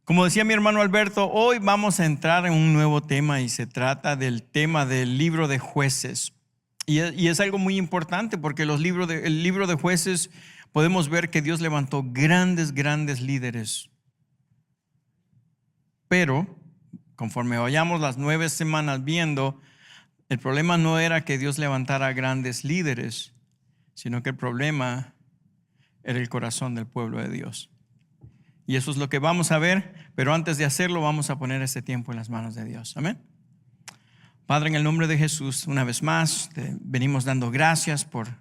Como decía mi hermano Alberto, hoy vamos a entrar en un nuevo tema y se trata del tema del libro de Jueces. Y es algo muy importante porque el libro de Jueces podemos ver que Dios levantó grandes líderes. Pero conforme vayamos las 9 semanas viendo, el problema no era que Dios levantara grandes líderes, sino que el problema era el corazón del pueblo de Dios. Y eso es lo que vamos a ver, pero antes de hacerlo vamos a poner este tiempo en las manos de Dios. Amén. Padre, en el nombre de Jesús, una vez más, te venimos dando gracias por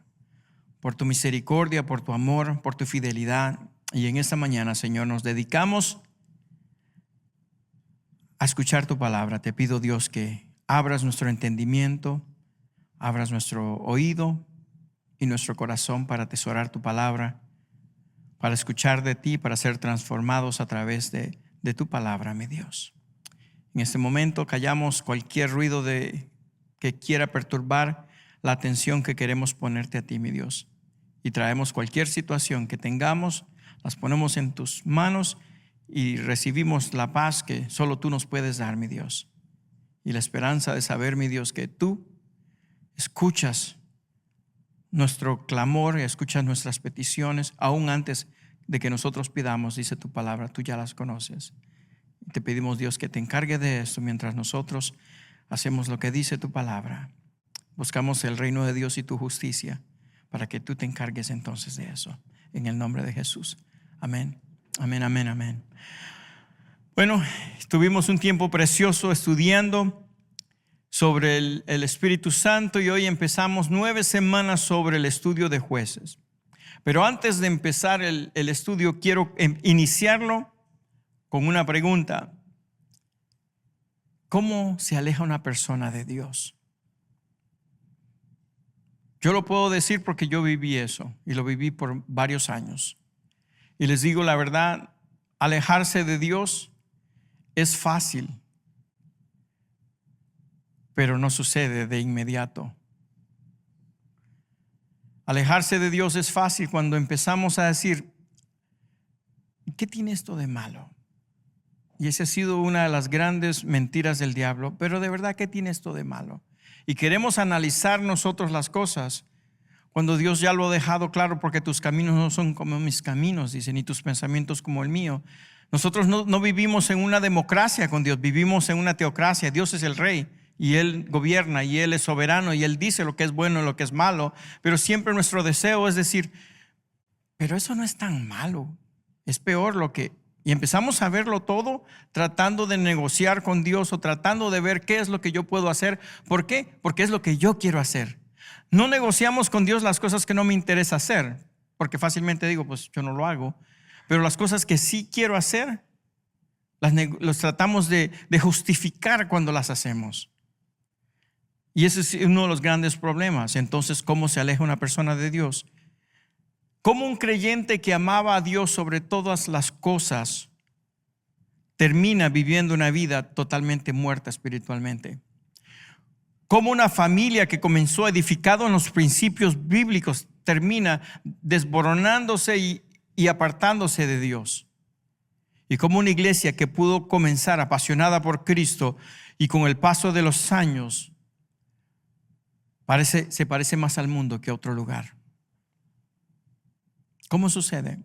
tu misericordia, por tu amor, por tu fidelidad. Y en esta mañana, Señor, nos dedicamos a escuchar tu palabra. Te pido, Dios, que abras nuestro entendimiento, abras nuestro oído y nuestro corazón para atesorar tu palabra, para escuchar de ti, para ser transformados a través de tu palabra, mi Dios. En este momento callamos cualquier ruido que quiera perturbar la atención que queremos ponerte a ti, mi Dios. Y traemos cualquier situación que tengamos, las ponemos en tus manos y recibimos la paz que solo tú nos puedes dar, mi Dios. Y la esperanza de saber, mi Dios, que tú escuchas nuestro clamor y escuchas nuestras peticiones, aún antes de que nosotros pidamos, dice tu palabra, tú ya las conoces. Te pedimos, Dios, que te encargue de esto mientras nosotros hacemos lo que dice tu palabra. Buscamos el reino de Dios y tu justicia para que tú te encargues entonces de eso. En el nombre de Jesús. Amén. Amén, amén, amén. Bueno, tuvimos un tiempo precioso estudiando sobre el Espíritu Santo y hoy empezamos 9 semanas sobre el estudio de Jueces. Pero antes de empezar el estudio, quiero iniciarlo con una pregunta. ¿Cómo se aleja una persona de Dios? Yo lo puedo decir porque yo viví eso y lo viví por varios años. Y les digo la verdad, alejarse de Dios es fácil, pero no sucede de inmediato. Alejarse de Dios es fácil cuando empezamos a decir, ¿qué tiene esto de malo? Y esa ha sido una de las grandes mentiras del diablo. Pero de verdad, ¿qué tiene esto de malo? Y queremos analizar nosotros las cosas cuando Dios ya lo ha dejado claro, porque tus caminos no son como mis caminos, dice, ni tus pensamientos como el mío. Nosotros no vivimos en una democracia con Dios, vivimos en una teocracia. Dios es el rey y Él gobierna y Él es soberano y Él dice lo que es bueno y lo que es malo. Pero siempre nuestro deseo es decir, pero eso no es tan malo, es peor lo que... Y empezamos a verlo todo tratando de negociar con Dios o tratando de ver qué es lo que yo puedo hacer. ¿Por qué? Porque es lo que yo quiero hacer. No negociamos con Dios las cosas que no me interesa hacer, porque fácilmente digo, pues yo no lo hago. Pero las cosas que sí quiero hacer, los tratamos de justificar cuando las hacemos. Y ese es uno de los grandes problemas. Entonces, ¿cómo se aleja una persona de Dios? ¿Cómo un creyente que amaba a Dios sobre todas las cosas termina viviendo una vida totalmente muerta espiritualmente? ¿Cómo una familia que comenzó edificado en los principios bíblicos termina desboronándose y apartándose de Dios? Y cómo una iglesia que pudo comenzar apasionada por Cristo y con el paso de los años se parece más al mundo que a otro lugar. ¿Cómo sucede?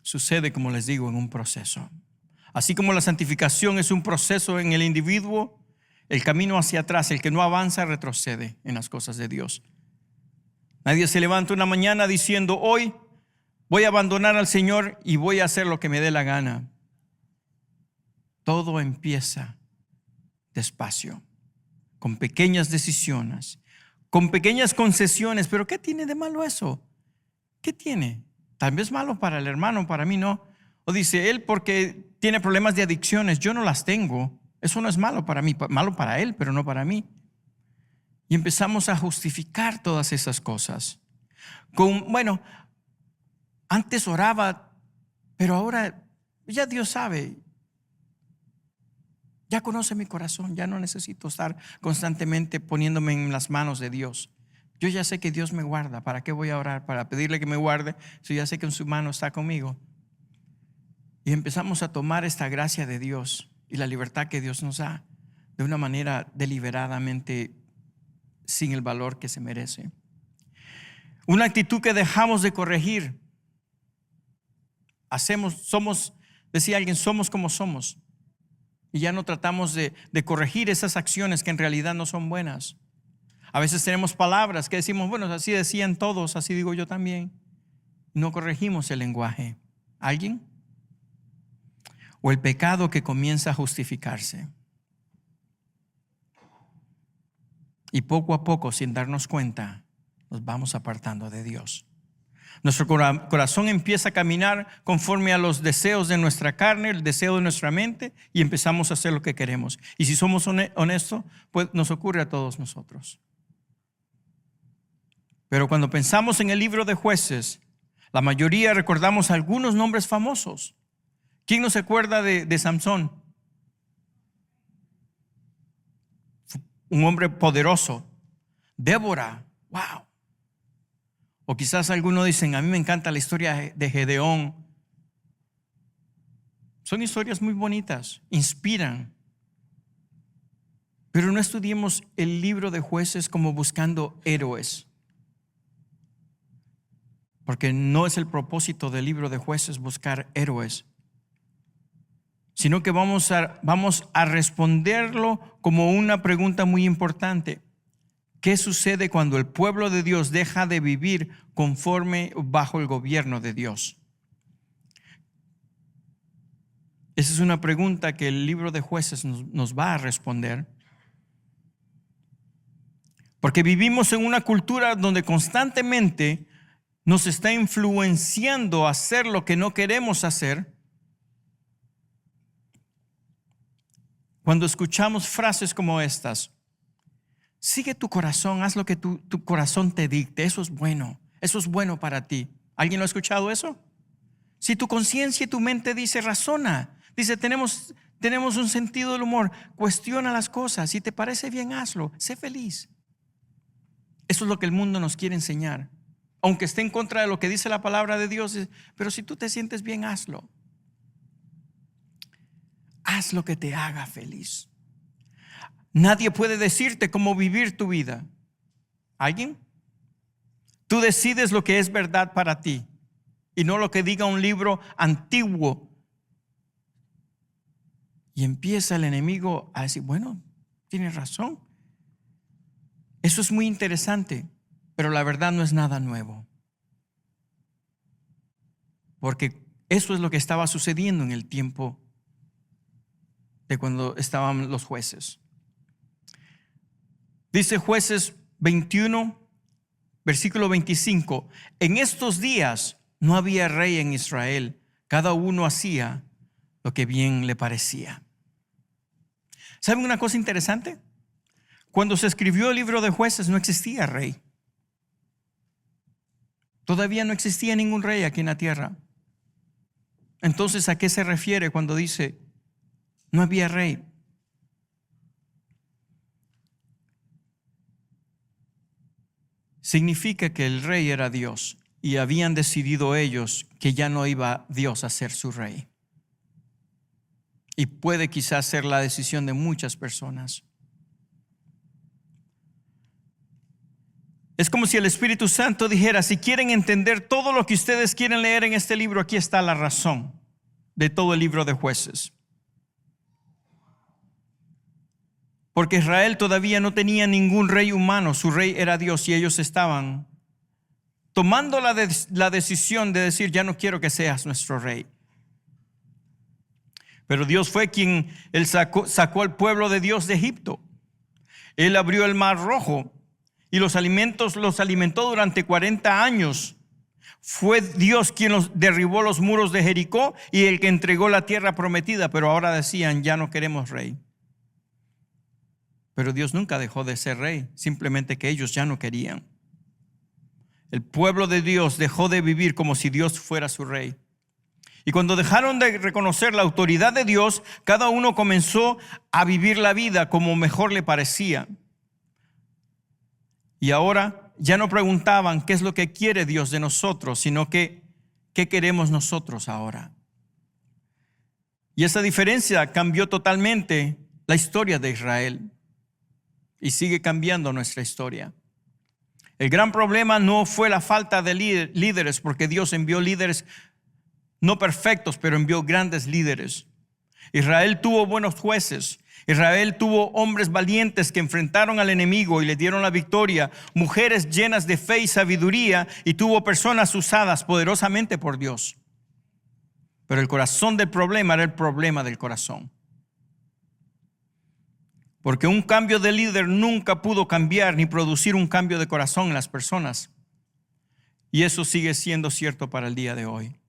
Sucede, como les digo, en un proceso. Así como la santificación es un proceso en el individuo, el camino hacia atrás, el que no avanza, retrocede en las cosas de Dios. Nadie se levanta una mañana diciendo, hoy voy a abandonar al Señor y voy a hacer lo que me dé la gana. Todo empieza despacio, con pequeñas decisiones, con pequeñas concesiones. Pero ¿qué tiene de malo eso? ¿Qué tiene? Tal vez malo para el hermano, para mí no. O dice él porque tiene problemas de adicciones, yo no las tengo. Eso no es malo para mí, malo para él, pero no para mí. Y empezamos a justificar todas esas cosas. Bueno, antes oraba, pero ahora ya Dios sabe. Ya conoce mi corazón, ya no necesito estar constantemente poniéndome en las manos de Dios. Yo ya sé que Dios me guarda. ¿Para qué voy a orar? Para pedirle que me guarde. Si ya sé que en su mano está conmigo. Y empezamos a tomar esta gracia de Dios y la libertad que Dios nos da de una manera deliberadamente sin el valor que se merece. Una actitud que dejamos de corregir. Decía alguien, somos como somos. Y ya no tratamos de corregir esas acciones que en realidad no son buenas. A veces tenemos palabras que decimos, bueno, así decían todos, así digo yo también. No corregimos el lenguaje. ¿Alguien? O el pecado que comienza a justificarse. Y poco a poco, sin darnos cuenta, nos vamos apartando de Dios. Nuestro corazón empieza a caminar conforme a los deseos de nuestra carne, el deseo de nuestra mente, y empezamos a hacer lo que queremos. Y si somos honestos, pues nos ocurre a todos nosotros. Pero cuando pensamos en el libro de Jueces, la mayoría recordamos algunos nombres famosos. ¿Quién no se acuerda de Samson? Un hombre poderoso. Débora, wow. O quizás algunos dicen, a mí me encanta la historia de Gedeón. Son historias muy bonitas, inspiran. Pero no estudiemos el libro de Jueces como buscando héroes. Porque no es el propósito del libro de Jueces buscar héroes. Sino que vamos a responderlo como una pregunta muy importante. ¿Qué sucede cuando el pueblo de Dios deja de vivir conforme bajo el gobierno de Dios? Esa es una pregunta que el libro de Jueces nos va a responder. Porque vivimos en una cultura donde constantemente nos está influenciando a hacer lo que no queremos hacer. Cuando escuchamos frases como estas, sigue tu corazón, haz lo que tu corazón te dicte, eso es bueno para ti. ¿Alguien lo ha escuchado eso? Si tu conciencia y tu mente dice, razona, dice, tenemos un sentido del humor, cuestiona las cosas, si te parece bien, hazlo, sé feliz. Eso es lo que el mundo nos quiere enseñar. Aunque esté en contra de lo que dice la palabra de Dios, pero si tú te sientes bien, hazlo. Haz lo que te haga feliz. Nadie puede decirte cómo vivir tu vida. ¿Alguien? Tú decides lo que es verdad para ti y no lo que diga un libro antiguo. Y empieza el enemigo a decir, bueno, tienes razón. Eso es muy interesante, pero la verdad no es nada nuevo. Porque eso es lo que estaba sucediendo en el tiempo de cuando estaban los jueces. Dice Jueces 21, versículo 25. En estos días no había rey en Israel. Cada uno hacía lo que bien le parecía. ¿Saben una cosa interesante? Cuando se escribió el libro de Jueces no existía rey. Todavía no existía ningún rey aquí en la tierra. Entonces, ¿a qué se refiere cuando dice no había rey? Significa que el rey era Dios y habían decidido ellos que ya no iba Dios a ser su rey. Y puede quizás ser la decisión de muchas personas. Es como si el Espíritu Santo dijera, si quieren entender todo lo que ustedes quieren leer en este libro, aquí está la razón de todo el libro de Jueces. Porque Israel todavía no tenía ningún rey humano, su rey era Dios y ellos estaban tomando la decisión de decir, ya no quiero que seas nuestro rey. Pero Dios fue quien sacó al pueblo de Dios de Egipto. Él abrió el mar rojo y los alimentó durante 40 años. Fue Dios quien derribó los muros de Jericó y el que entregó la tierra prometida, pero ahora decían, ya no queremos rey. Pero Dios nunca dejó de ser rey, simplemente que ellos ya no querían. El pueblo de Dios dejó de vivir como si Dios fuera su rey. Y cuando dejaron de reconocer la autoridad de Dios, cada uno comenzó a vivir la vida como mejor le parecía. Y ahora ya no preguntaban qué es lo que quiere Dios de nosotros, sino que qué queremos nosotros ahora. Y esa diferencia cambió totalmente la historia de Israel y sigue cambiando nuestra historia. El gran problema no fue la falta de líderes, porque Dios envió líderes no perfectos, pero envió grandes líderes. Israel tuvo buenos jueces. Israel tuvo hombres valientes que enfrentaron al enemigo y le dieron la victoria, mujeres llenas de fe y sabiduría, y tuvo personas usadas poderosamente por Dios. Pero el corazón del problema era el problema del corazón. Porque un cambio de líder nunca pudo cambiar ni producir un cambio de corazón en las personas. Y eso sigue siendo cierto para el día de hoy.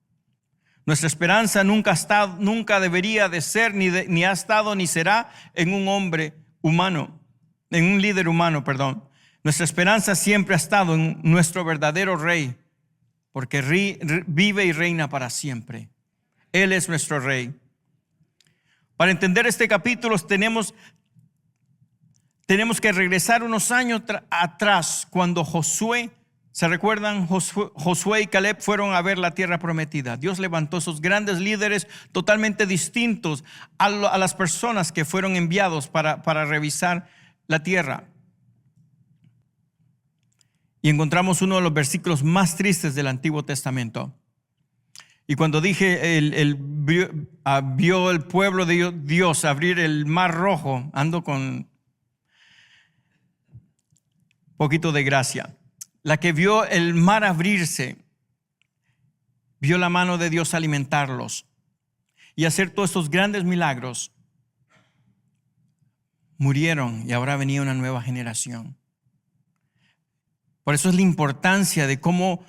Nuestra esperanza nunca debería de ser, ni ha estado, ni será en un hombre humano, en un líder humano, perdón. Nuestra esperanza siempre ha estado en nuestro verdadero Rey, porque vive y reina para siempre. Él es nuestro Rey. Para entender este capítulo tenemos que regresar unos años atrás, cuando Josué, ¿se recuerdan? Josué y Caleb fueron a ver la tierra prometida. Dios levantó esos grandes líderes totalmente distintos a las personas que fueron enviados para revisar la tierra. Y encontramos uno de los versículos más tristes del Antiguo Testamento. Y cuando dije, vio el pueblo de Dios abrir el mar rojo, ando con un poquito de gracia. La que vio el mar abrirse, vio la mano de Dios alimentarlos y hacer todos estos grandes milagros. Murieron y ahora venía una nueva generación. Por eso es la importancia de cómo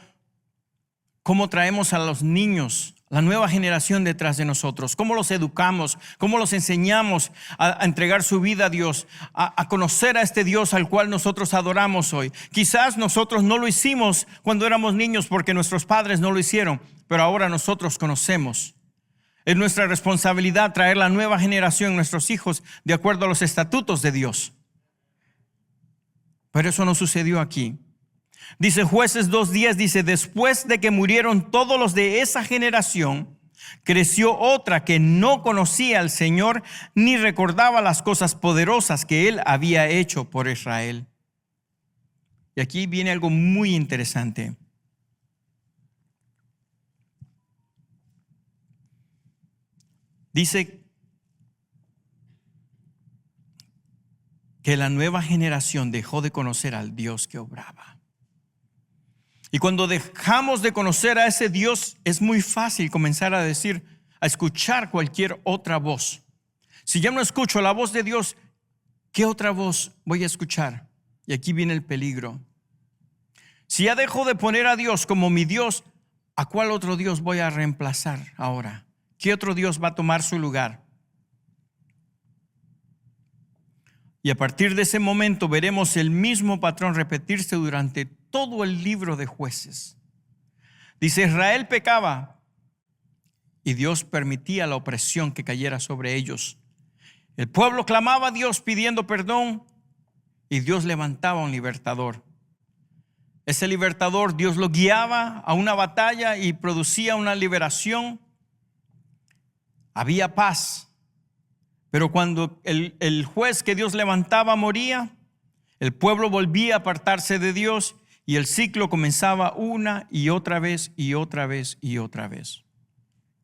traemos a los niños, la nueva generación detrás de nosotros, cómo los educamos, cómo los enseñamos a entregar su vida a Dios, a conocer a este Dios al cual nosotros adoramos hoy. Quizás nosotros no lo hicimos cuando éramos niños porque nuestros padres no lo hicieron, pero ahora nosotros conocemos. Es nuestra responsabilidad traer la nueva generación, nuestros hijos, de acuerdo a los estatutos de Dios. Pero eso no sucedió aquí. Dice Jueces 2:10, dice, después de que murieron todos los de esa generación, creció otra que no conocía al Señor ni recordaba las cosas poderosas que Él había hecho por Israel. Y aquí viene algo muy interesante. Dice que la nueva generación dejó de conocer al Dios que obraba. Y cuando dejamos de conocer a ese Dios, es muy fácil comenzar a escuchar cualquier otra voz. Si ya no escucho la voz de Dios, ¿qué otra voz voy a escuchar? Y aquí viene el peligro. Si ya dejo de poner a Dios como mi Dios, ¿a cuál otro Dios voy a reemplazar ahora? ¿Qué otro Dios va a tomar su lugar? Y a partir de ese momento veremos el mismo patrón repetirse durante todo el libro de Jueces. Dice, Israel pecaba y Dios permitía la opresión que cayera sobre ellos. El pueblo clamaba a Dios pidiendo perdón y Dios levantaba un libertador. Ese libertador, Dios lo guiaba a una batalla y producía una liberación. Había paz. Pero cuando el juez que Dios levantaba moría, el pueblo volvía a apartarse de Dios y el ciclo comenzaba una y otra vez y otra vez y otra vez.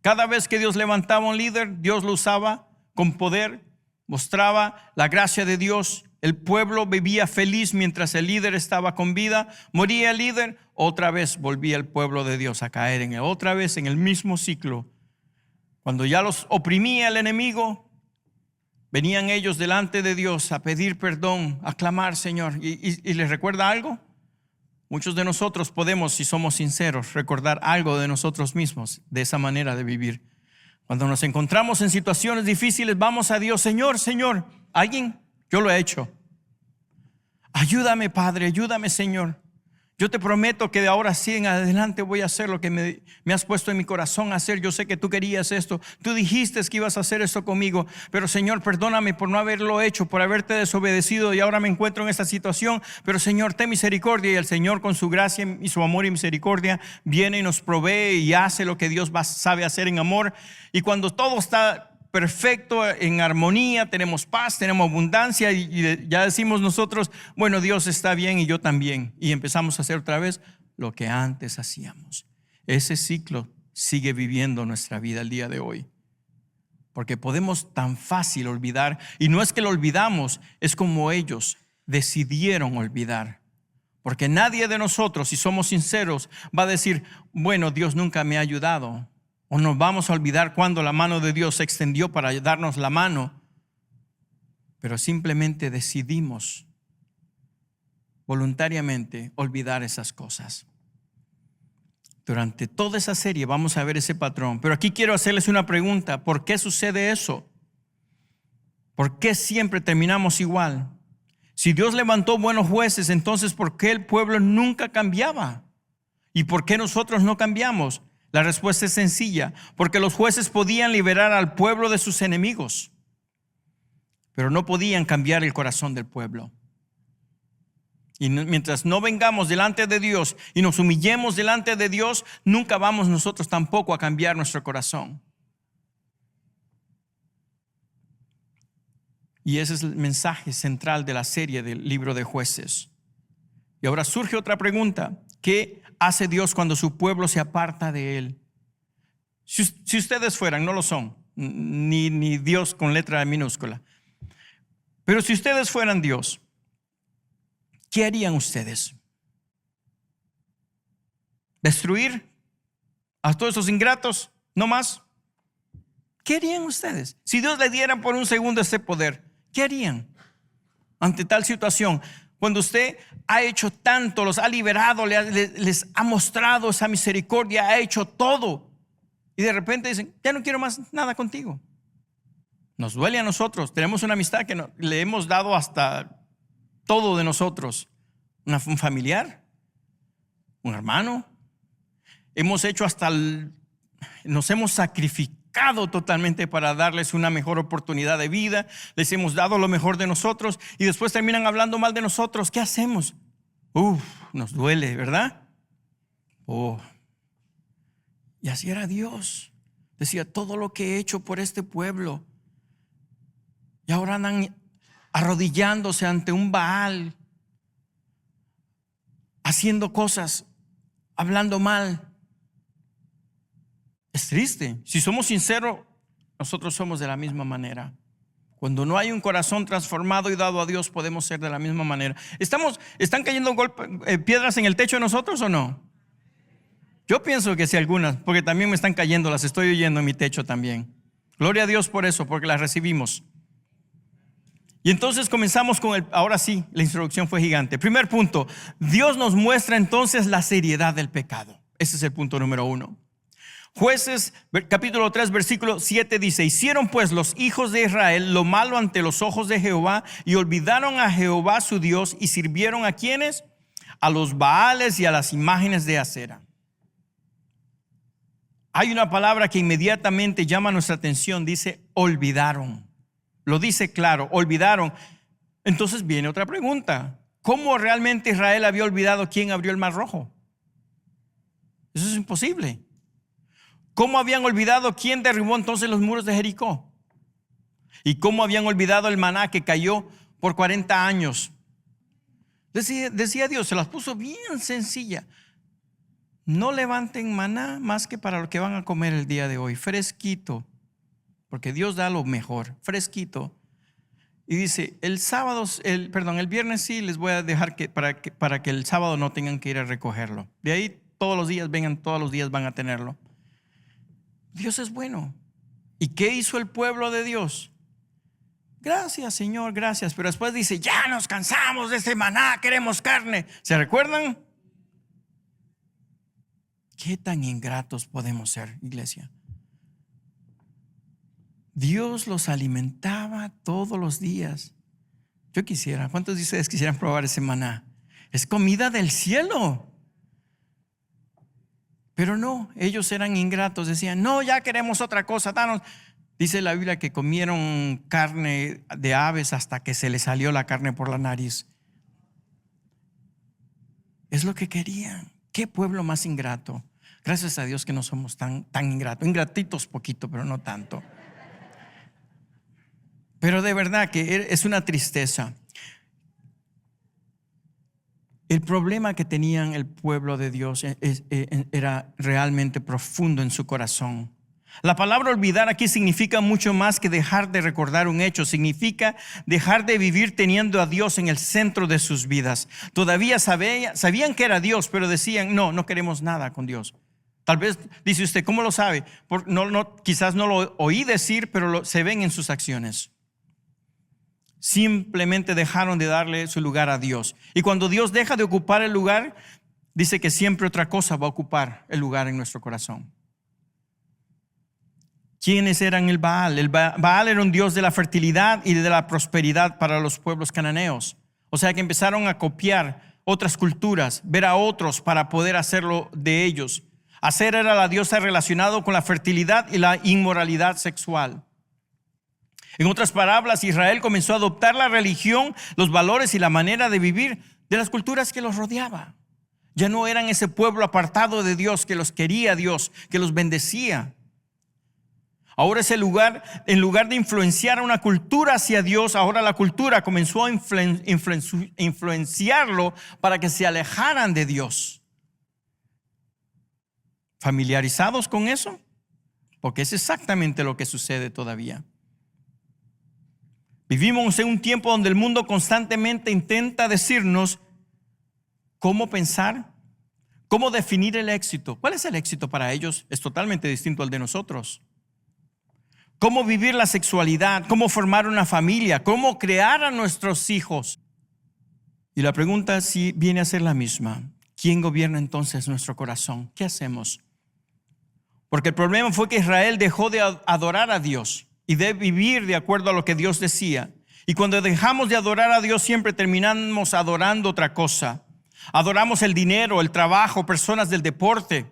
Cada vez que Dios levantaba un líder, Dios lo usaba con poder, mostraba la gracia de Dios. El pueblo vivía feliz mientras el líder estaba con vida. Moría el líder, otra vez volvía el pueblo de Dios a caer otra vez en el mismo ciclo. Cuando ya los oprimía el enemigo, venían ellos delante de Dios a pedir perdón, a clamar, Señor. ¿Y les recuerda algo? Muchos de nosotros podemos, si somos sinceros, recordar algo de nosotros mismos, de esa manera de vivir. Cuando nos encontramos en situaciones difíciles, vamos a Dios, Señor, alguien, yo lo he hecho. Ayúdame, Padre, ayúdame, Señor. Yo te prometo que de ahora sí en adelante voy a hacer lo que me has puesto en mi corazón a hacer. Yo sé que tú querías esto. Tú dijiste que ibas a hacer esto conmigo. Pero Señor, perdóname por no haberlo hecho, por haberte desobedecido y ahora me encuentro en esta situación. Pero Señor, ten misericordia. Y el Señor con su gracia y su amor y misericordia viene y nos provee y hace lo que Dios sabe hacer en amor. Y cuando todo está perfecto, en armonía, tenemos paz, tenemos abundancia y ya decimos nosotros, bueno, Dios está bien y yo también. Y empezamos a hacer otra vez lo que antes hacíamos. Ese ciclo sigue viviendo nuestra vida el día de hoy. Porque podemos tan fácil olvidar, y no es que lo olvidamos, es como ellos decidieron olvidar. Porque nadie de nosotros, si somos sinceros, va a decir, bueno, Dios nunca me ha ayudado. O nos vamos a olvidar cuando la mano de Dios se extendió para darnos la mano. Pero simplemente decidimos voluntariamente olvidar esas cosas. Durante toda esa serie vamos a ver ese patrón. Pero aquí quiero hacerles una pregunta. ¿Por qué sucede eso? ¿Por qué siempre terminamos igual? Si Dios levantó buenos jueces, entonces ¿por qué el pueblo nunca cambiaba? ¿Y por qué nosotros no cambiamos? La respuesta es sencilla. Porque los jueces podían liberar al pueblo de sus enemigos, pero no podían cambiar el corazón del pueblo. Y mientras no vengamos delante de Dios y nos humillemos delante de Dios, nunca vamos nosotros tampoco a cambiar nuestro corazón. Y ese es el mensaje central de la serie del libro de Jueces. Y ahora surge otra pregunta. ¿Qué hace Dios cuando su pueblo se aparta de Él? Si ustedes fueran, no lo son, ni Dios con letra minúscula. Pero si ustedes fueran Dios, ¿qué harían ustedes? ¿Destruir a todos esos ingratos? ¿No más? ¿Qué harían ustedes? Si Dios le diera por un segundo ese poder, ¿qué harían ante tal situación? Cuando usted ha hecho tanto, los ha liberado, les ha mostrado esa misericordia, ha hecho todo, y de repente dicen, ya no quiero más nada contigo. Nos duele a nosotros, tenemos una amistad que le hemos dado hasta todo de nosotros. Un familiar, un hermano. Hemos hecho nos hemos sacrificado totalmente para darles una mejor oportunidad de vida. Les hemos dado lo mejor de nosotros y después terminan hablando mal de nosotros. ¿Qué hacemos? Nos duele, ¿verdad? Y así era Dios. Decía, todo lo que he hecho por este pueblo. Y ahora andan arrodillándose ante un Baal, haciendo cosas, hablando mal. Es triste. Si somos sinceros, nosotros somos de la misma manera. Cuando no hay un corazón transformado y dado a Dios, podemos ser de la misma manera. ¿Están cayendo piedras en el techo de nosotros o no? Yo pienso que sí, algunas, porque también me están cayendo, las estoy oyendo en mi techo también. Gloria a Dios por eso, porque las recibimos. Y entonces comenzamos ahora sí, la introducción fue gigante. Primer punto, Dios nos muestra entonces la seriedad del pecado. Ese es el punto número 1. Jueces, capítulo 3, versículo 7 dice, hicieron pues los hijos de Israel lo malo ante los ojos de Jehová y olvidaron a Jehová su Dios y sirvieron ¿a quiénes? A los Baales y a las imágenes de acera. Hay una palabra que inmediatamente llama nuestra atención, dice olvidaron. Lo dice claro, olvidaron. Entonces viene otra pregunta. ¿Cómo realmente Israel había olvidado quién abrió el Mar Rojo? Eso es imposible. ¿Cómo habían olvidado quién derribó entonces los muros de Jericó? ¿Y cómo habían olvidado el maná que cayó por 40 años? Decía Dios, se las puso bien sencilla. No levanten maná más que para lo que van a comer el día de hoy, fresquito. Porque Dios da lo mejor, fresquito. Y dice, el viernes sí les voy a dejar para que el sábado no tengan que ir a recogerlo. De ahí todos los días van a tenerlo. Dios es bueno. ¿Y qué hizo el pueblo de Dios? Gracias, Señor, gracias. Pero después dice, ya nos cansamos de este maná, queremos carne. ¿Se recuerdan? ¿Qué tan ingratos podemos ser, iglesia? Dios los alimentaba todos los días. Yo quisiera, ¿cuántos de ustedes quisieran probar ese maná? Es comida del cielo. Pero no, ellos eran ingratos, decían, no, ya queremos otra cosa, danos. Dice la Biblia que comieron carne de aves hasta que se les salió la carne por la nariz. Es lo que querían. ¿Qué pueblo más ingrato? Gracias a Dios que no somos tan ingratos. Ingratitos poquito, pero no tanto. Pero de verdad que es una tristeza. El problema que tenían el pueblo de Dios era realmente profundo en su corazón. La palabra olvidar aquí significa mucho más que dejar de recordar un hecho. Significa dejar de vivir teniendo a Dios en el centro de sus vidas. Todavía sabían que era Dios, pero decían, no queremos nada con Dios. Tal vez dice usted, ¿cómo lo sabe? Quizás no lo oí decir, pero se ven en sus acciones. Simplemente dejaron de darle su lugar a Dios. Y cuando Dios deja de ocupar el lugar, dice que siempre otra cosa va a ocupar el lugar en nuestro corazón. ¿Quiénes eran el Baal? El Baal era un dios de la fertilidad y de la prosperidad para los pueblos cananeos. O sea que empezaron a copiar otras culturas, ver a otros para poder hacerlo de ellos. Aser era la diosa relacionada con la fertilidad y la inmoralidad sexual. En otras palabras, Israel comenzó a adoptar la religión, los valores y la manera de vivir de las culturas que los rodeaba. Ya no eran ese pueblo apartado de Dios, que los quería Dios, que los bendecía. Ahora ese lugar, en lugar de influenciar a una cultura hacia Dios, ahora la cultura comenzó a influenciarlo para que se alejaran de Dios. ¿Familiarizados con eso? Porque es exactamente lo que sucede todavía. Vivimos en un tiempo donde el mundo constantemente intenta decirnos cómo pensar, cómo definir el éxito. ¿Cuál es el éxito para ellos? Es totalmente distinto al de nosotros. Cómo vivir la sexualidad, cómo formar una familia, cómo crear a nuestros hijos. Y la pregunta sí viene a ser la misma. ¿Quién gobierna entonces nuestro corazón? ¿Qué hacemos? Porque el problema fue que Israel dejó de adorar a Dios y de vivir de acuerdo a lo que Dios decía. Y cuando dejamos de adorar a Dios, siempre terminamos adorando otra cosa. Adoramos el dinero, el trabajo, personas del deporte,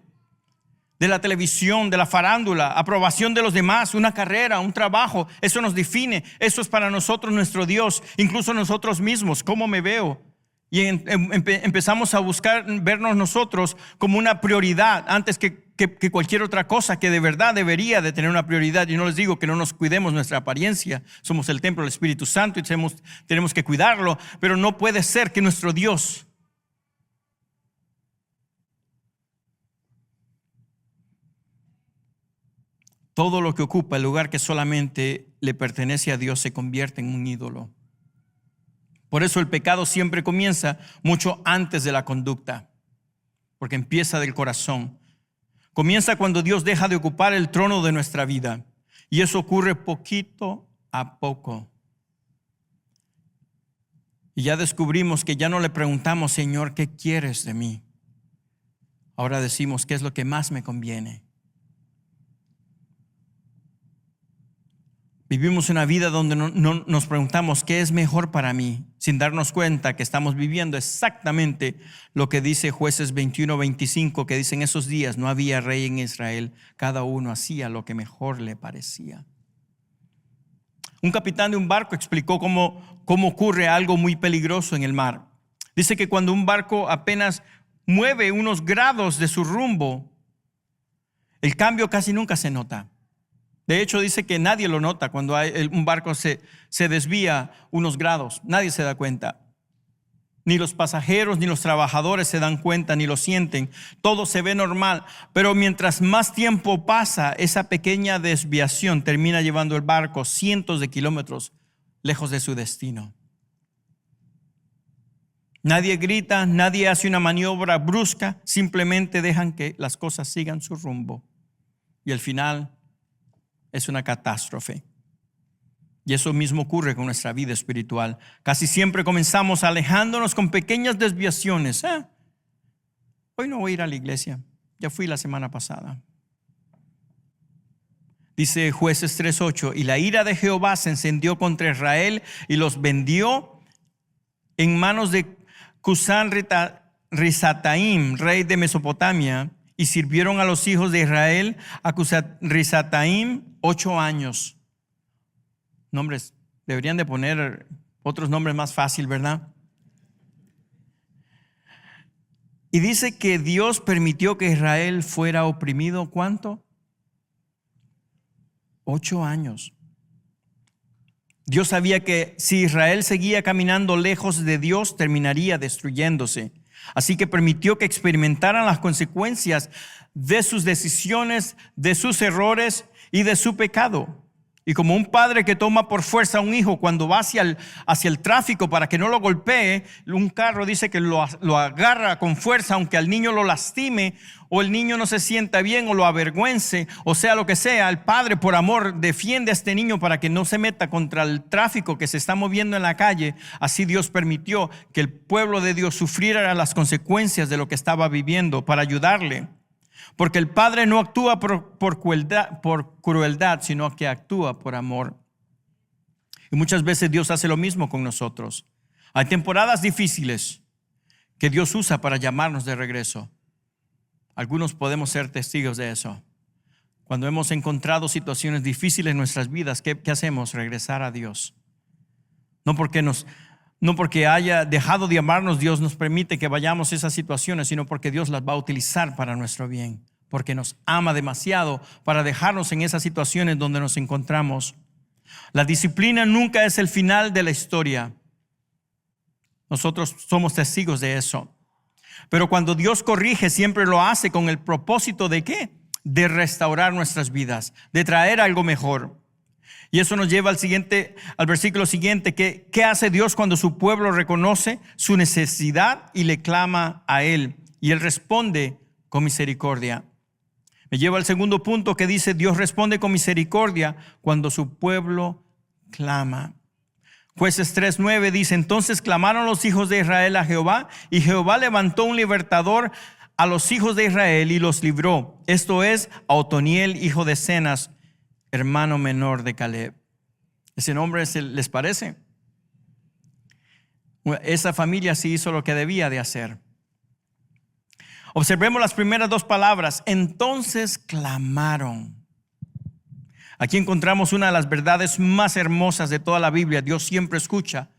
de la televisión, de la farándula, aprobación de los demás, una carrera, un trabajo. Eso nos define. Eso es para nosotros nuestro Dios. Incluso nosotros mismos, ¿cómo me veo? Y empezamos a buscar vernos nosotros como una prioridad antes que cualquier otra cosa que de verdad debería de tener una prioridad. Y no les digo que no nos cuidemos nuestra apariencia. Somos el templo del Espíritu Santo y tenemos que cuidarlo. Pero no puede ser que nuestro Dios todo lo que ocupa el lugar que solamente le pertenece a Dios se convierte en un ídolo. Por eso el pecado siempre comienza mucho antes de la conducta, porque empieza del corazón. Comienza cuando Dios deja de ocupar el trono de nuestra vida, y eso ocurre poquito a poco. Y ya descubrimos que ya no le preguntamos, Señor, ¿qué quieres de mí? Ahora decimos, ¿qué es lo que más me conviene? Vivimos una vida donde no nos preguntamos qué es mejor para mí, sin darnos cuenta que estamos viviendo exactamente lo que dice Jueces 21-25, que dice: en esos días no había rey en Israel, cada uno hacía lo que mejor le parecía. Un capitán de un barco explicó cómo ocurre algo muy peligroso en el mar. Dice que cuando un barco apenas mueve unos grados de su rumbo, el cambio casi nunca se nota. De hecho, dice que nadie lo nota cuando un barco se desvía unos grados. Nadie se da cuenta. Ni los pasajeros, ni los trabajadores se dan cuenta, ni lo sienten. Todo se ve normal. Pero mientras más tiempo pasa, esa pequeña desviación termina llevando el barco cientos de kilómetros lejos de su destino. Nadie grita, nadie hace una maniobra brusca. Simplemente dejan que las cosas sigan su rumbo. Y al final es una catástrofe. Y eso mismo ocurre con nuestra vida espiritual. Casi siempre comenzamos alejándonos con pequeñas desviaciones. Hoy no voy a ir a la iglesia. Ya fui la semana pasada. Dice Jueces 3:8: y la ira de Jehová se encendió contra Israel y los vendió en manos de Cusán Risataim, rey de Mesopotamia, y sirvieron a los hijos de Israel a Cusán Risataim 8 años. Nombres, deberían de poner otros nombres más fácil, ¿verdad? Y dice que Dios permitió que Israel fuera oprimido, ¿cuánto? 8 años. Dios sabía que si Israel seguía caminando lejos de Dios, terminaría destruyéndose. Así que permitió que experimentaran las consecuencias de sus decisiones, de sus errores y de su pecado. Y como un padre que toma por fuerza a un hijo cuando va hacia el tráfico para que no lo golpee, un carro dice que lo agarra con fuerza aunque al niño lo lastime o el niño no se sienta bien o lo avergüence, o sea lo que sea, el padre por amor defiende a este niño para que no se meta contra el tráfico que se está moviendo en la calle. Así Dios permitió que el pueblo de Dios sufriera las consecuencias de lo que estaba viviendo para ayudarle. Porque el Padre no actúa por crueldad, sino que actúa por amor. Y muchas veces Dios hace lo mismo con nosotros. Hay temporadas difíciles que Dios usa para llamarnos de regreso. Algunos podemos ser testigos de eso. Cuando hemos encontrado situaciones difíciles en nuestras vidas, ¿qué hacemos? Regresar a Dios. No porque haya dejado de amarnos, Dios nos permite que vayamos a esas situaciones, sino porque Dios las va a utilizar para nuestro bien, porque nos ama demasiado para dejarnos en esas situaciones donde nos encontramos. La disciplina nunca es el final de la historia. Nosotros somos testigos de eso. Pero cuando Dios corrige, siempre lo hace con el propósito ¿de qué? De restaurar nuestras vidas, de traer algo mejor. Y eso nos lleva al versículo siguiente, que ¿qué hace Dios cuando su pueblo reconoce su necesidad y le clama a Él? Y Él responde con misericordia. Me lleva al segundo punto que dice, Dios responde con misericordia cuando su pueblo clama. Jueces 3:9 dice, entonces clamaron los hijos de Israel a Jehová, y Jehová levantó un libertador a los hijos de Israel y los libró. Esto es, a Otoniel, hijo de Cenaz, hermano menor de Caleb. ¿Ese nombre les parece? Esa familia sí hizo lo que debía de hacer. Observemos las primeras dos palabras. Entonces clamaron. Aquí encontramos una de las verdades más hermosas de toda la Biblia. Dios siempre escucha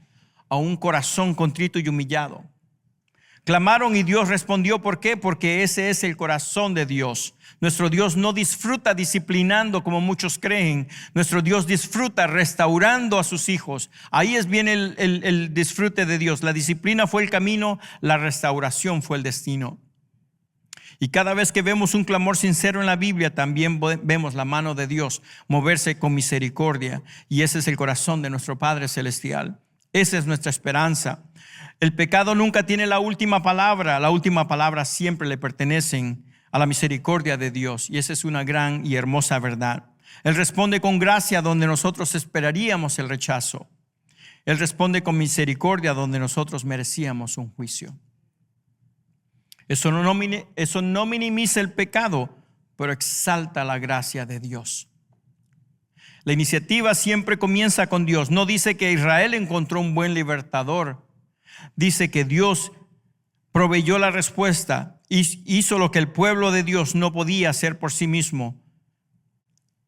a un corazón contrito y humillado. Clamaron y Dios respondió. ¿Por qué? Porque ese es el corazón de Dios. Nuestro Dios no disfruta disciplinando como muchos creen. Nuestro Dios disfruta restaurando a sus hijos. Ahí es bien el disfrute de Dios. La disciplina fue el camino, la restauración fue el destino. Y cada vez que vemos un clamor sincero en la Biblia, también vemos la mano de Dios moverse con misericordia. Y ese es el corazón de nuestro Padre Celestial. Esa es nuestra esperanza. El pecado nunca tiene la última palabra. La última palabra siempre le pertenecen a la misericordia de Dios. Y esa es una gran y hermosa verdad. Él responde con gracia donde nosotros esperaríamos el rechazo. Él responde con misericordia donde nosotros merecíamos un juicio. Eso no minimiza el pecado, pero exalta la gracia de Dios. La iniciativa siempre comienza con Dios. No dice que Israel encontró un buen libertador. Dice que Dios proveyó la respuesta, hizo lo que el pueblo de Dios no podía hacer por sí mismo.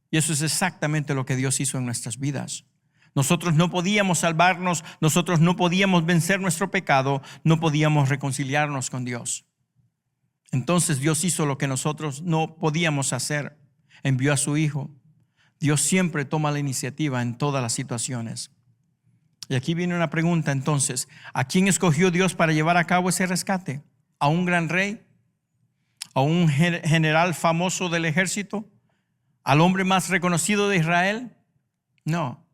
Y eso es exactamente lo que Dios hizo en nuestras vidas. Nosotros no podíamos salvarnos, nosotros no podíamos vencer nuestro pecado, no podíamos reconciliarnos con Dios. Entonces Dios hizo lo que nosotros no podíamos hacer, envió a su Hijo. Dios siempre toma la iniciativa en todas las situaciones. Y aquí viene una pregunta entonces, ¿a quién escogió Dios para llevar a cabo ese rescate? ¿A un gran rey? ¿A un general famoso del ejército? ¿Al hombre más reconocido de Israel? No.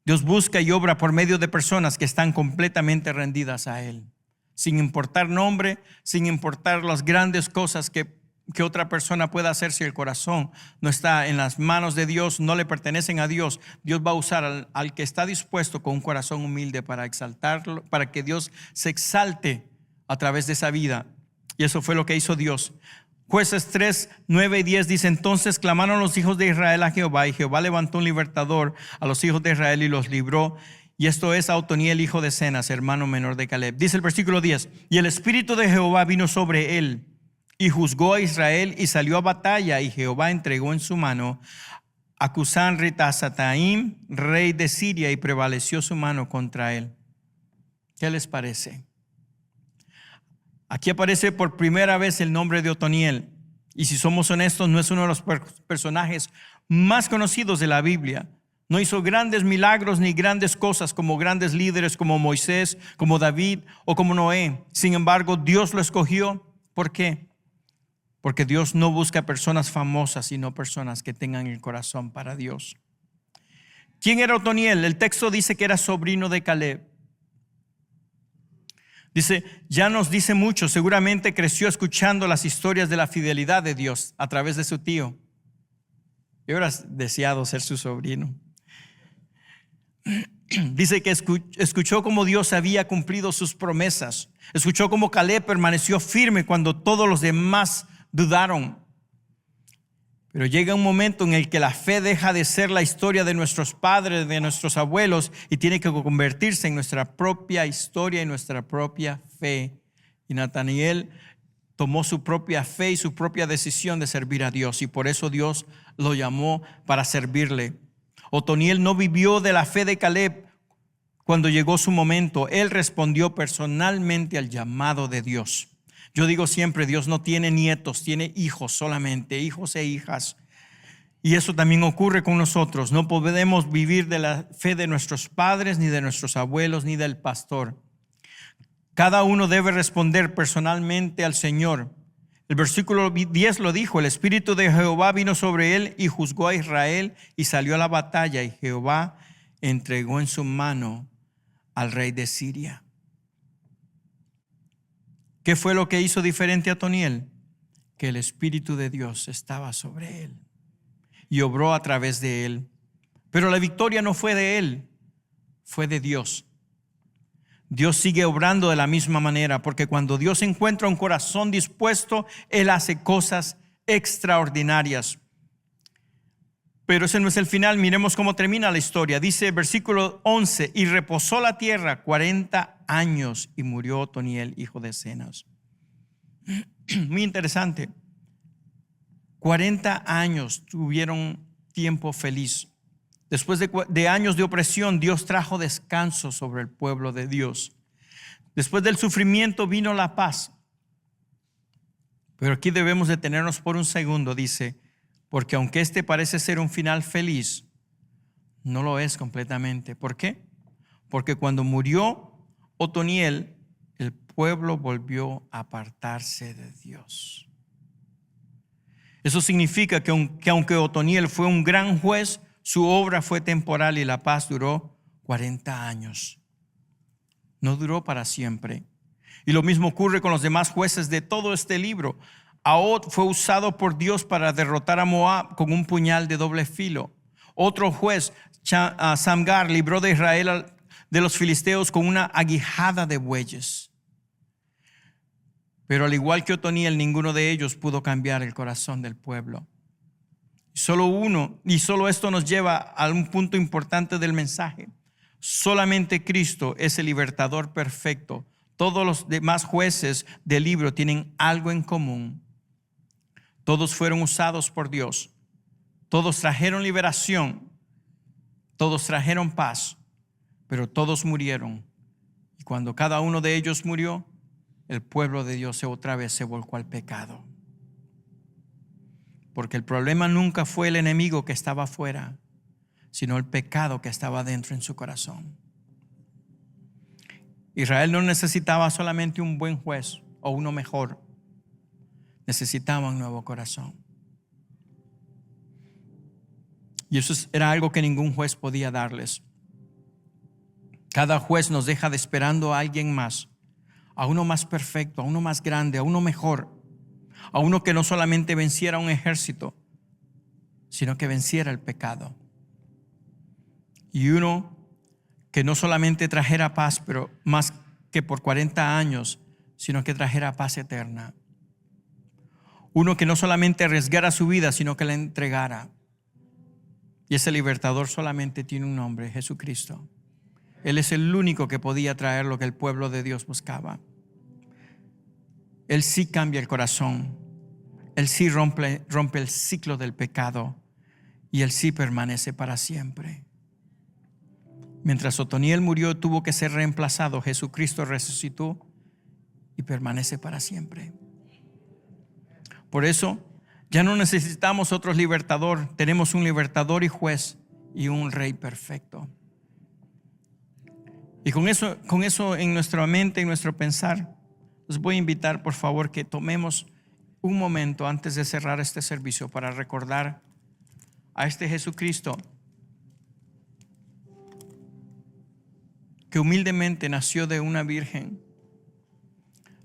Dios busca y obra por medio de personas que están completamente rendidas a Él. Sin importar nombre, sin importar las grandes cosas que otra persona pueda hacer, si el corazón no está en las manos de Dios, no le pertenecen a Dios, Dios va a usar al que está dispuesto con un corazón humilde para exaltarlo, para que Dios se exalte a través de esa vida. Y eso fue lo que hizo Dios. Jueces 3:9 y 10 dice, entonces clamaron los hijos de Israel a Jehová, y Jehová levantó un libertador a los hijos de Israel y los libró. Y esto es a Otoniel, hijo de Cenaz, hermano menor de Caleb. Dice el versículo 10, y el Espíritu de Jehová vino sobre él, y juzgó a Israel, y salió a batalla, y Jehová entregó en su mano a Cusán-Ritazataim, rey de Siria, y prevaleció su mano contra él. ¿Qué les parece? Aquí aparece por primera vez el nombre de Otoniel. Y si somos honestos, no es uno de los personajes más conocidos de la Biblia. No hizo grandes milagros ni grandes cosas como grandes líderes como Moisés, como David o como Noé. Sin embargo, Dios lo escogió. ¿Por qué? Porque Dios no busca personas famosas, sino personas que tengan el corazón para Dios. ¿Quién era Otoniel? El texto dice que era sobrino de Caleb. Dice, ya nos dice mucho, seguramente creció escuchando las historias de la fidelidad de Dios a través de su tío. Yo hubiera deseado ser su sobrino. Dice que escuchó cómo Dios había cumplido sus promesas. Escuchó cómo Caleb permaneció firme cuando todos los demás dudaron. Pero llega un momento en el que la fe deja de ser la historia de nuestros padres, de nuestros abuelos, y tiene que convertirse en nuestra propia historia y nuestra propia fe. Y Natanael tomó su propia fe y su propia decisión de servir a Dios, y por eso Dios lo llamó para servirle. Otoniel no vivió de la fe de Caleb cuando llegó su momento. Él respondió personalmente al llamado de Dios. Yo digo siempre, Dios no tiene nietos, tiene hijos solamente, hijos e hijas. Y eso también ocurre con nosotros. No podemos vivir de la fe de nuestros padres, ni de nuestros abuelos, ni del pastor. Cada uno debe responder personalmente al Señor. El versículo 10 lo dijo: el Espíritu de Jehová vino sobre él y juzgó a Israel y salió a la batalla, y Jehová entregó en su mano al rey de Siria. ¿Qué fue lo que hizo diferente a Otoniel? Que el Espíritu de Dios estaba sobre él y obró a través de él. Pero la victoria no fue de él, fue de Dios. Dios sigue obrando de la misma manera, porque cuando Dios encuentra un corazón dispuesto, Él hace cosas extraordinarias. Pero ese no es el final. Miremos cómo termina la historia. Dice versículo 11: y reposó la tierra 40 años y murió Otoniel, hijo de Cenaz. Muy interesante. 40 años tuvieron tiempo feliz. Después de años de opresión, Dios trajo descanso sobre el pueblo de Dios. Después del sufrimiento vino la paz. Pero aquí debemos detenernos por un segundo. Dice, porque aunque este parece ser un final feliz, no lo es completamente. ¿Por qué? Porque cuando murió Otoniel, el pueblo volvió a apartarse de Dios. Eso significa que aunque Otoniel fue un gran juez, su obra fue temporal y la paz duró 40 años. No duró para siempre. Y lo mismo ocurre con los demás jueces de todo este libro. Ahod fue usado por Dios para derrotar a Moab con un puñal de doble filo. Otro juez, Samgar, libró de Israel de los filisteos con una aguijada de bueyes. Pero al igual que Otoniel, ninguno de ellos pudo cambiar el corazón del pueblo. Solo esto nos lleva a un punto importante del mensaje. Solamente Cristo es el libertador perfecto. Todos los demás jueces del libro tienen algo en común. Todos fueron usados por Dios. Todos trajeron liberación. Todos trajeron paz. Pero todos murieron. Y cuando cada uno de ellos murió, el pueblo de Dios otra vez se volcó al pecado. Porque el problema nunca fue el enemigo que estaba afuera, sino el pecado que estaba dentro en su corazón. Israel no necesitaba solamente un buen juez o uno mejor. Necesitaba un nuevo corazón. Y eso era algo que ningún juez podía darles. Cada juez nos deja esperando a alguien más, a uno más perfecto, a uno más grande, a uno mejor. A uno que no solamente venciera un ejército, sino que venciera el pecado. Y uno que no solamente trajera paz, pero más que por 40 años, sino que trajera paz eterna. Uno que no solamente arriesgara su vida, sino que la entregara. Y ese libertador solamente tiene un nombre: Jesucristo. Él es el único que podía traer lo que el pueblo de Dios buscaba. Él sí cambia el corazón. Él sí rompe el ciclo del pecado. Y Él sí permanece para siempre. Mientras Otoniel murió, tuvo que ser reemplazado. Jesucristo resucitó y permanece para siempre. Por eso ya no necesitamos otro libertador. Tenemos un libertador y juez. y un Rey perfecto. Y con eso en nuestra mente y nuestro pensar, les voy a invitar, por favor, que tomemos un momento antes de cerrar este servicio para recordar a este Jesucristo que humildemente nació de una virgen.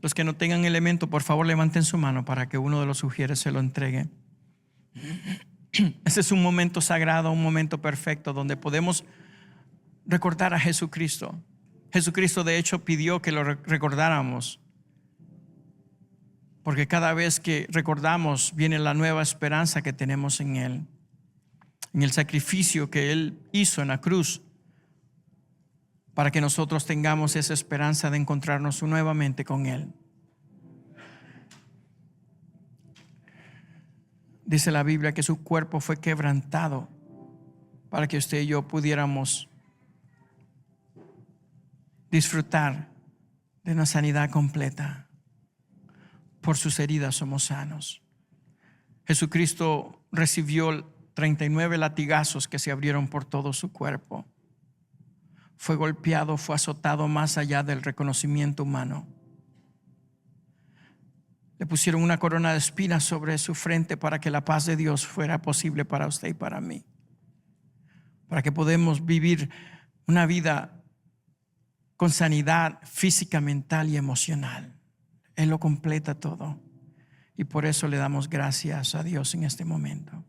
Los que no tengan elemento, por favor, levanten su mano para que uno de los sugieres se lo entregue. Ese es un momento sagrado, un momento perfecto donde podemos recordar a Jesucristo. Jesucristo, de hecho, pidió que lo recordáramos, porque cada vez que recordamos viene la nueva esperanza que tenemos en Él, en el sacrificio que Él hizo en la cruz, para que nosotros tengamos esa esperanza de encontrarnos nuevamente con Él. Dice la Biblia que su cuerpo fue quebrantado para que usted y yo pudiéramos disfrutar de una sanidad completa. Por sus heridas somos sanos. Jesucristo recibió 39 latigazos que se abrieron por todo su cuerpo. Fue golpeado, fue azotado más allá del reconocimiento humano. Le pusieron una corona de espinas sobre su frente para que la paz de Dios fuera posible para usted y para mí. Para que podamos vivir una vida con sanidad física, mental y emocional. Él lo completa todo. Y por eso le damos gracias a Dios en este momento.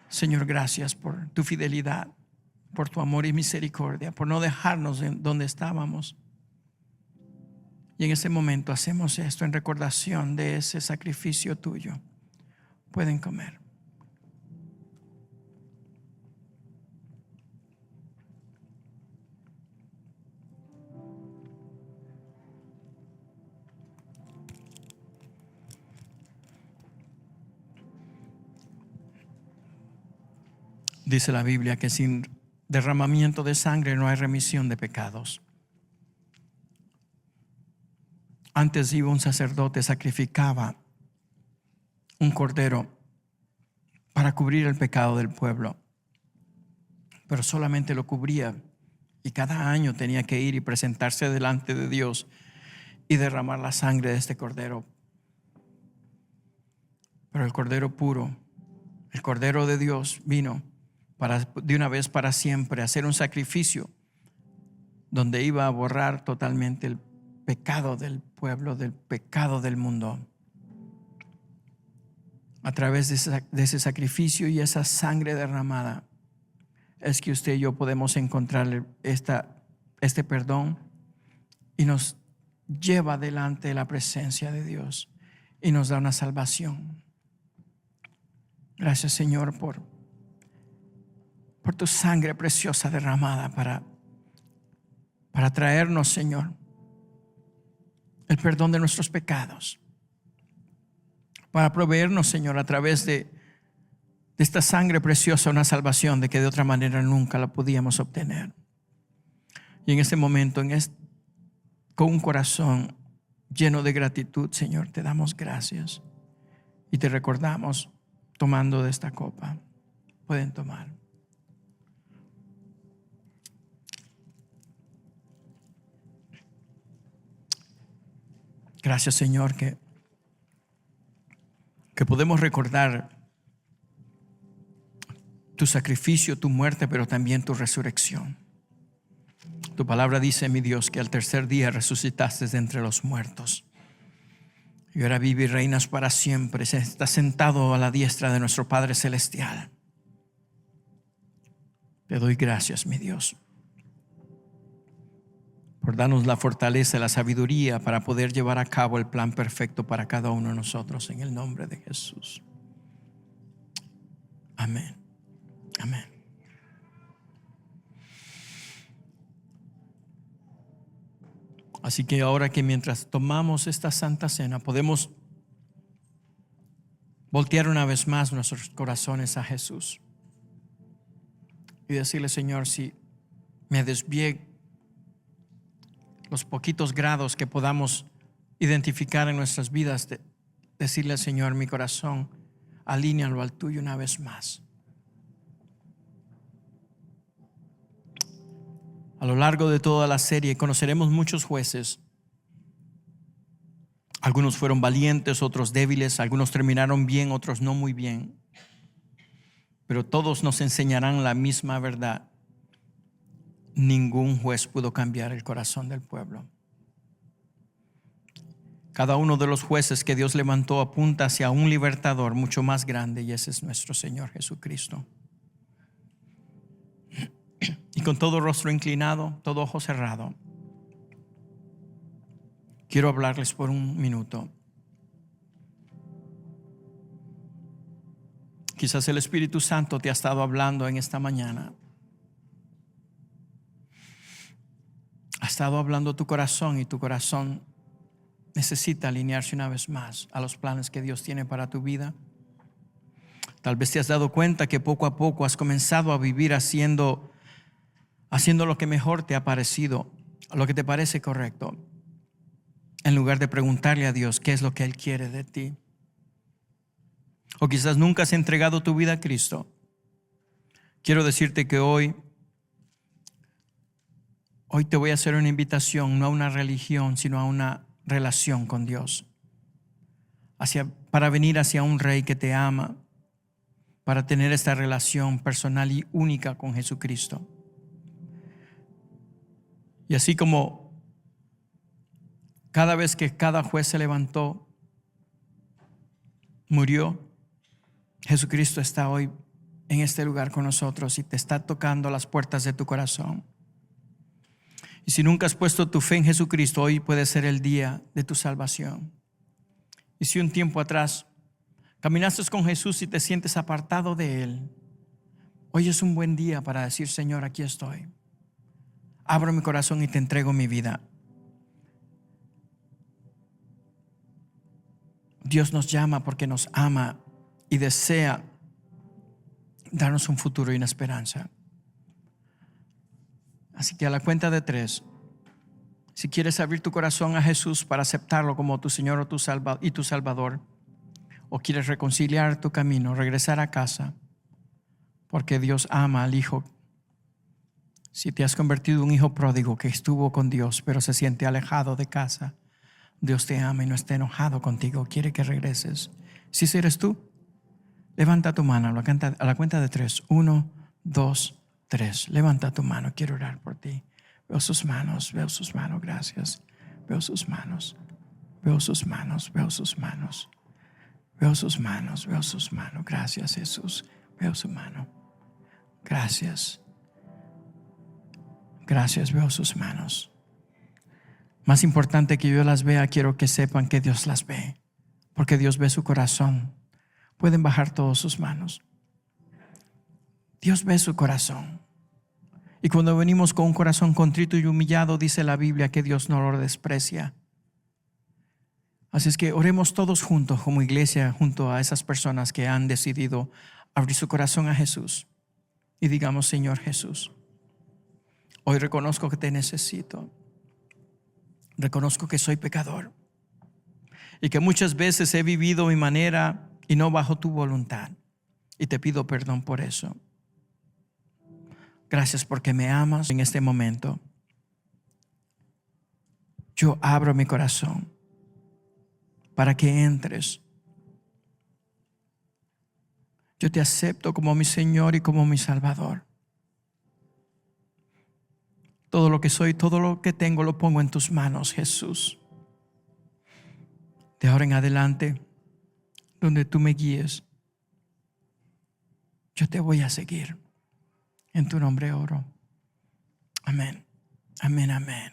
Señor, gracias por tu fidelidad, por tu amor y misericordia, por no dejarnos en donde estábamos. Y en ese momento hacemos esto en recordación de ese sacrificio tuyo. Pueden comer. Dice la Biblia que sin derramamiento de sangre no hay remisión de pecados. Antes iba un sacerdote, sacrificaba un cordero para cubrir el pecado del pueblo, pero solamente lo cubría, y cada año tenía que ir y presentarse delante de Dios y derramar la sangre de este cordero. Pero el cordero puro, el cordero de Dios, vino para de una vez para siempre hacer un sacrificio donde iba a borrar totalmente el pecado del pueblo, del pecado del mundo. A través de ese sacrificio y esa sangre derramada es que usted y yo podemos encontrar este perdón, y nos lleva delante de la presencia de Dios y nos da una salvación. Gracias, Señor, por tu sangre preciosa derramada para traernos, Señor, el perdón de nuestros pecados, para proveernos, Señor, a través de esta sangre preciosa, una salvación de que de otra manera nunca la podíamos obtener. Y en este momento, con un corazón lleno de gratitud, Señor, te damos gracias y te recordamos tomando de esta copa. Pueden tomar. Gracias, Señor, que podemos recordar tu sacrificio, tu muerte, pero también tu resurrección. Tu palabra dice, mi Dios, que al tercer día resucitaste de entre los muertos. Y ahora vive y reinas para siempre. Estás sentado a la diestra de nuestro Padre Celestial. Te doy gracias, mi Dios, por darnos la fortaleza y la sabiduría para poder llevar a cabo el plan perfecto para cada uno de nosotros, en el nombre de Jesús. Amén. Amén. Así que ahora que mientras tomamos esta santa cena podemos voltear una vez más nuestros corazones a Jesús y decirle, Señor, si me desvié los poquitos grados que podamos identificar en nuestras vidas, decirle al Señor, mi corazón, alínealo al tuyo una vez más. A lo largo de toda la serie conoceremos muchos jueces. Algunos fueron valientes, otros débiles, algunos terminaron bien, otros no muy bien. Pero todos nos enseñarán la misma verdad. Ningún juez pudo cambiar el corazón del pueblo. Cada uno de los jueces que Dios levantó apunta hacia un libertador mucho más grande, y ese es nuestro Señor Jesucristo. Y con todo rostro inclinado, todo ojo cerrado, quiero hablarles por un minuto. Quizás el Espíritu Santo te ha estado hablando en esta mañana. Ha estado hablando tu corazón, y tu corazón necesita alinearse una vez más a los planes que Dios tiene para tu vida. Tal vez te has dado cuenta que poco a poco has comenzado a vivir haciendo lo que mejor te ha parecido, lo que te parece correcto, en lugar de preguntarle a Dios qué es lo que Él quiere de ti. O quizás nunca has entregado tu vida a Cristo. Quiero decirte que hoy te voy a hacer una invitación, no a una religión, sino a una relación con Dios. Para venir hacia un Rey que te ama, para tener esta relación personal y única con Jesucristo. Y así como cada vez que cada juez se levantó, murió, Jesucristo está hoy en este lugar con nosotros y te está tocando las puertas de tu corazón. Y si nunca has puesto tu fe en Jesucristo, hoy puede ser el día de tu salvación. Y si un tiempo atrás caminaste con Jesús y te sientes apartado de Él, hoy es un buen día para decir: Señor, aquí estoy. Abro mi corazón y te entrego mi vida. Dios nos llama porque nos ama y desea darnos un futuro y una esperanza. Así que a la cuenta de 3, si quieres abrir tu corazón a Jesús para aceptarlo como tu Señor o tu Salvador, o quieres reconciliar tu camino, regresar a casa, porque Dios ama al hijo. Si te has convertido en un hijo pródigo que estuvo con Dios, pero se siente alejado de casa, Dios te ama y no está enojado contigo, quiere que regreses. Si ese eres tú, levanta tu mano a la cuenta de 3. 1, 2, 3. Levanta tu mano, quiero orar por ti. Veo sus manos, gracias. Veo sus manos, veo sus manos. Gracias, Jesús. Veo su mano. Gracias, veo sus manos. Más importante que yo las vea, quiero que sepan que Dios las ve, porque Dios ve su corazón. Pueden bajar todas sus manos. Dios ve su corazón. Y cuando venimos con un corazón contrito y humillado, dice la Biblia que Dios no lo desprecia. Así es que oremos todos juntos como iglesia, junto a esas personas que han decidido abrir su corazón a Jesús. Y digamos: Señor Jesús, hoy reconozco que te necesito. Reconozco que soy pecador y que muchas veces he vivido mi manera y no bajo tu voluntad. Y te pido perdón por eso. Gracias porque me amas en este momento. Yo abro mi corazón para que entres. Yo te acepto como mi Señor y como mi Salvador. Todo lo que soy, todo lo que tengo, lo pongo en tus manos, Jesús. De ahora en adelante, donde tú me guíes, yo te voy a seguir. En tu nombre oro. Amén. Amén, amén.